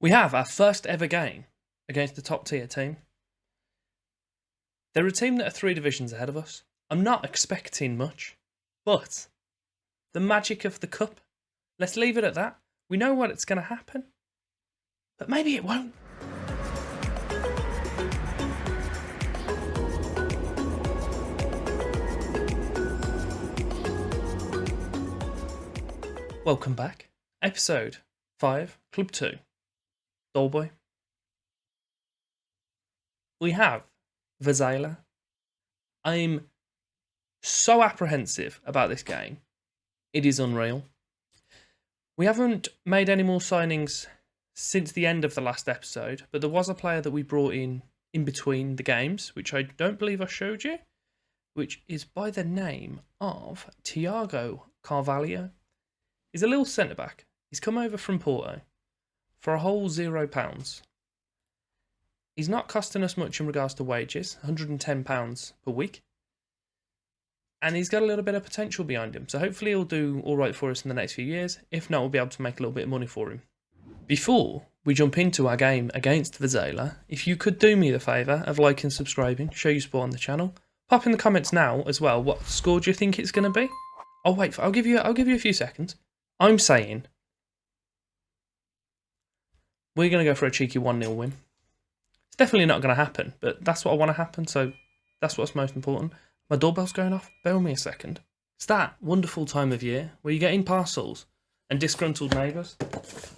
We have our first ever game against the top tier team. They're a team that are 3 divisions ahead of us. I'm not expecting much, but the magic of the cup, let's leave it at that. We know what it's going to happen, but maybe it won't. Welcome back. Episode 5, Club-2, Doleboy. We have Vizela. I'm so apprehensive about this game. It is unreal. We haven't made any more signings since the end of the last episode, but there was a player that we brought in between the games, which I don't believe I showed you, which is by the name of Tiago Carvalho. He's a little centre-back. He's come over from Porto for a whole £0. He's not costing us much in regards to wages, £110 per week. And he's got a little bit of potential behind him. So hopefully he'll do all right for us in the next few years. If not, we'll be able to make a little bit of money for him. Before we jump into our game against Vizela, if you could do me the favour of liking, subscribing, show your support on the channel. Pop in the comments now as well. What score do you think it's going to be? Oh wait, I'll give you a few seconds. I'm saying we're going to go for a cheeky 1-0 win. It's definitely not going to happen, but that's what I want to happen, so that's what's most important. My doorbell's going off. Bear with me a second. It's that wonderful time of year where you're getting parcels and disgruntled neighbours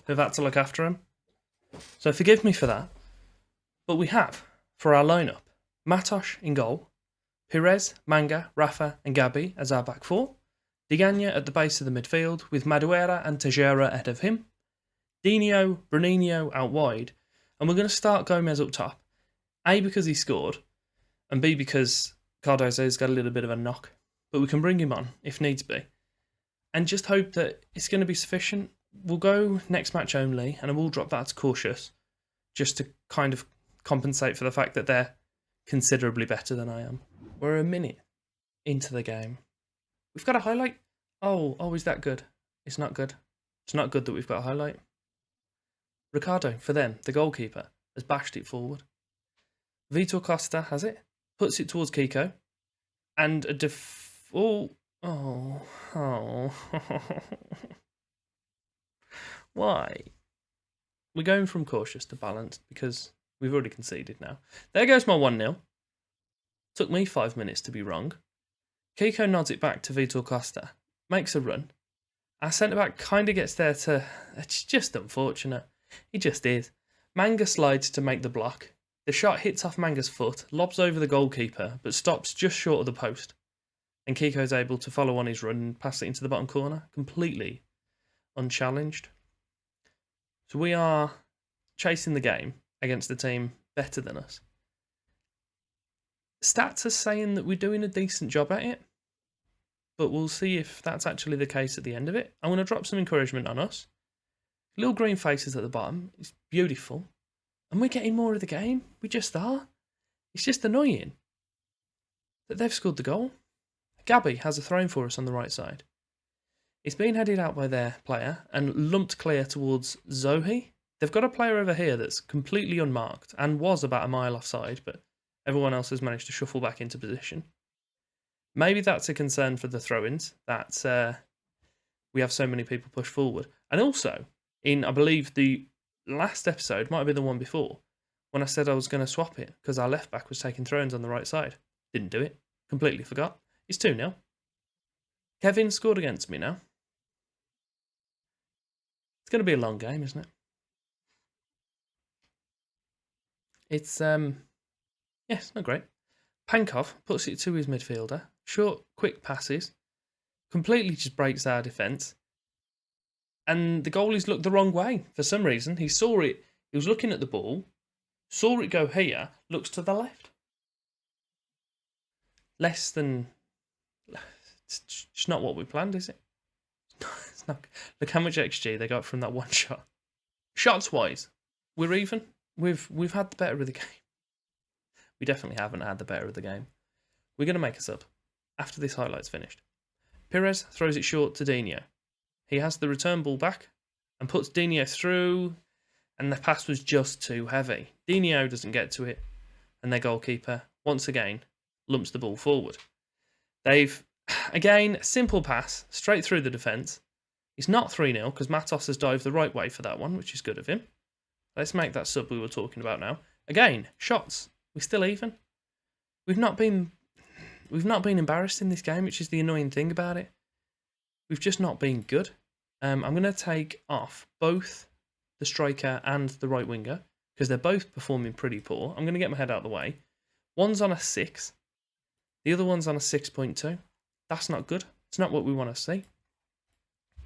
who've had to look after them. So forgive me for that. But we have, for our lineup, Matos in goal, Pires, Manga, Rafa and Gabi as our back four, Diganya at the base of the midfield with Madureira and Tejera ahead of him, Dino, Bruninho out wide, and we're going to start Gomez up top. A, because he scored, and B, because Cardozo's got a little bit of a knock, but we can bring him on if needs be. And just hope that it's going to be sufficient. We'll go next match only, and I will drop that to cautious, just to kind of compensate for the fact that they're considerably better than I am. We're a minute into the game. We've got a highlight. Oh, is that good? It's not good. It's not good that we've got a highlight. Ricardo, for them, the goalkeeper, has bashed it forward. Vitor Costa has it, puts it towards Kiko, and a Why? We're going from cautious to balanced because we've already conceded now. There goes my 1-0. Took me 5 minutes to be wrong. Kiko nods it back to Vitor Costa, makes a run. Our centre-back kind of gets there to... It's just unfortunate. He just is. Manga slides to make the block. The shot hits off Manga's foot, lobs over the goalkeeper, but stops just short of the post. And Kiko's able to follow on his run and pass it into the bottom corner, completely unchallenged. So we are chasing the game against a team better than us. Stats are saying that we're doing a decent job at it, but we'll see if that's actually the case at the end of it. I'm going to drop some encouragement on us. Little green faces at the bottom. It's beautiful. And we're getting more of the game. We just are. It's just annoying that they've scored the goal. Gabi has a throw for us on the right side. It's been headed out by their player and lumped clear towards Zohi. They've got a player over here that's completely unmarked and was about a mile offside, but everyone else has managed to shuffle back into position. Maybe that's a concern for the throw-ins, that we have so many people push forward. And also, in, I believe, the last episode, might have been the one before, when I said I was going to swap it because our left-back was taking throw-ins on the right side. Didn't do it. Completely forgot. It's 2-0. Kevin scored against me now. It's going to be a long game, isn't it? It's, yes, not great. Pankov puts it to his midfielder. Short, quick passes. Completely just breaks our defence. And the goalie's looked the wrong way for some reason. He saw it. He was looking at the ball. Saw it go here. Looks to the left. Less than... It's just not what we planned, is it? It's not. Look how much XG they got from that one shot. Shots-wise, we're even. We've had the better of the game. We definitely haven't had the better of the game. We're going to make a sub after this highlight's finished. Pires throws it short to Dino. He has the return ball back and puts Dino through and the pass was just too heavy. Dino doesn't get to it, and their goalkeeper, once again, lumps the ball forward. They've, again, simple pass, straight through the defence. It's not 3-0, because Matos has dived the right way for that one, which is good of him. Let's make that sub we were talking about now. Again, shots. We're still even. We've not been embarrassed in this game, which is the annoying thing about it. We've just not been good. I'm going to take off both the striker and the right winger, because they're both performing pretty poor. I'm going to get my head out of the way. One's on a 6. The other one's on a 6.2. That's not good. It's not what we want to see.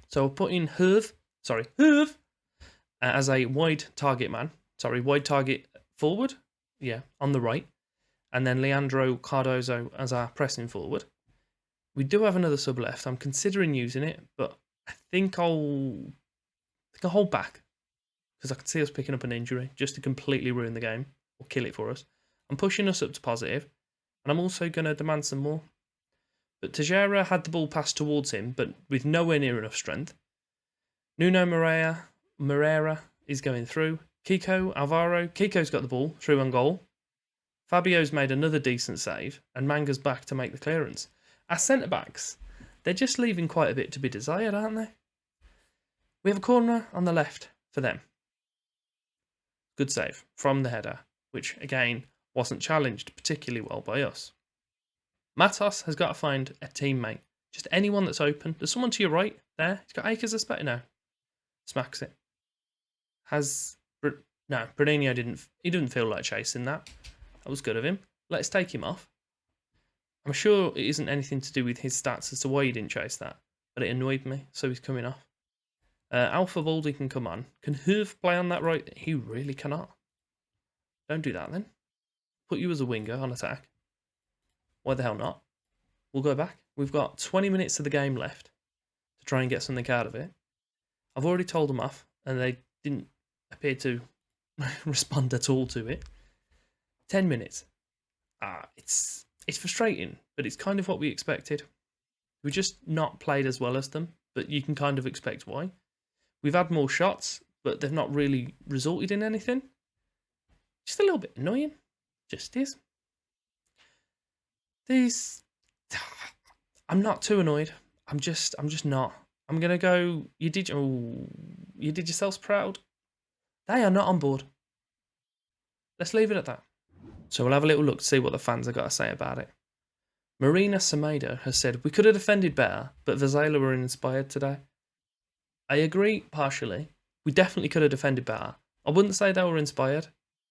So I'll put in Herve, as a wide target man. Wide target forward. Yeah, on the right. And then Leandro Cardozo as our pressing forward. We do have another sub left. I'm considering using it, but I think I'll hold back, because I can see us picking up an injury just to completely ruin the game or kill it for us. I'm pushing us up to positive, and I'm also going to demand some more. But Tejera had the ball passed towards him, but with nowhere near enough strength. Nuno Moreira is going through. Kiko's got the ball through on goal. Fabio's made another decent save, and Manga's back to make the clearance. Our centre-backs, they're just leaving quite a bit to be desired, aren't they? We have a corner on the left for them. Good save from the header, which, again, wasn't challenged particularly well by us. Matos has got to find a teammate. Just anyone that's open. There's someone to your right there. He's got Akers as better now. Smacks it. No, Bruninho didn't feel like chasing that. That was good of him. Let's take him off. I'm sure it isn't anything to do with his stats as to why he didn't chase that, but it annoyed me, so he's coming off. Alpha Baldy can come on. Can Herve play on that right? He really cannot. Don't do that then. Put you as a winger on attack. Why the hell not? We'll go back. We've got 20 minutes of the game left to try and get something out of it. I've already told them off, and they didn't appear to respond at all to it. 10 minutes. It's frustrating, but it's kind of what we expected. We've just not played as well as them, but you can kind of expect why. We've had more shots, but they've not really resulted in anything. Just a little bit annoying. Just is. I'm not too annoyed. I'm just not. I'm gonna go. You did yourselves proud. They are not on board. Let's leave it at that. So we'll have a little look to see what the fans have got to say about it. Marina Semedo has said, we could have defended better, but Vizela were inspired today. I agree partially. We definitely could have defended better. I wouldn't say they were inspired,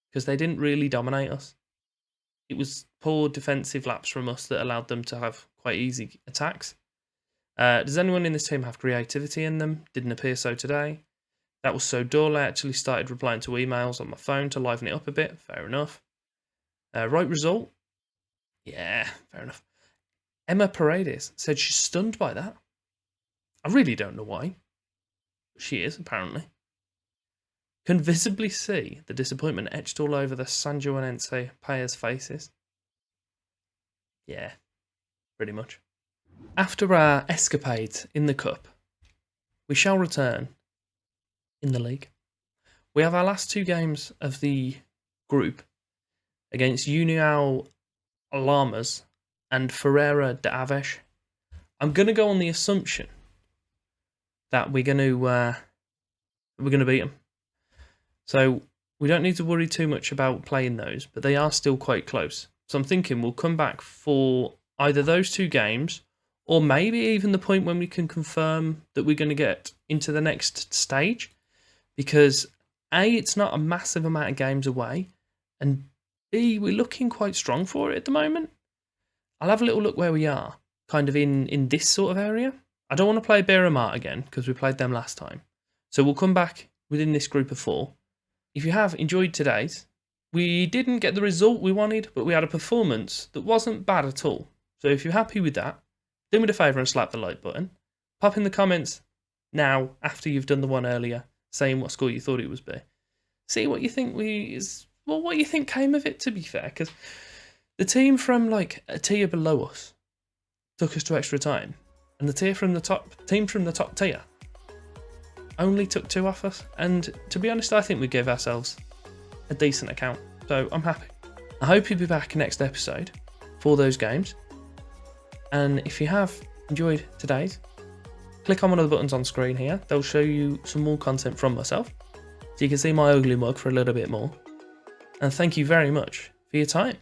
because they didn't really dominate us. It was poor defensive laps from us that allowed them to have quite easy attacks. Does anyone in this team have creativity in them? Didn't appear so today. That was so dull. I actually started replying to emails on my phone to liven it up a bit. Fair enough. Right result? Yeah, fair enough. Emma Paredes said she's stunned by that. I really don't know why. But she is, apparently. Can visibly see the disappointment etched all over the San Joanense players' faces. Yeah, pretty much. After our escapades in the Cup, we shall return in the league. We have our last 2 games of the group against União Lamas and Ferreira de Aves. I'm going to go on the assumption that we're going to beat them. So we don't need to worry too much about playing those, but they are still quite close. So I'm thinking we'll come back for either those 2 games, or maybe even the point when we can confirm that we're going to get into the next stage. Because A, it's not a massive amount of games away, and B, we're looking quite strong for it at the moment. I'll have a little look where we are, kind of in this sort of area. I don't want to play Beira again, because we played them last time. So we'll come back within this group of 4. If you have enjoyed today's, we didn't get the result we wanted, but we had a performance that wasn't bad at all. So if you're happy with that, do me a favour and slap the like button. Pop in the comments now, after you've done the one earlier, saying what score you thought it was be. See what you think what you think came of it, to be fair, because the team from like a tier below us took us to extra time, and the team from the top tier only took 2 off us, and to be honest, I think we gave ourselves a decent account, so I'm happy. I hope you'll be back next episode for those games, and if you have enjoyed today's, click on one of the buttons on screen here. They'll show you some more content from myself, so you can see my ugly mug for a little bit more. And thank you very much for your time.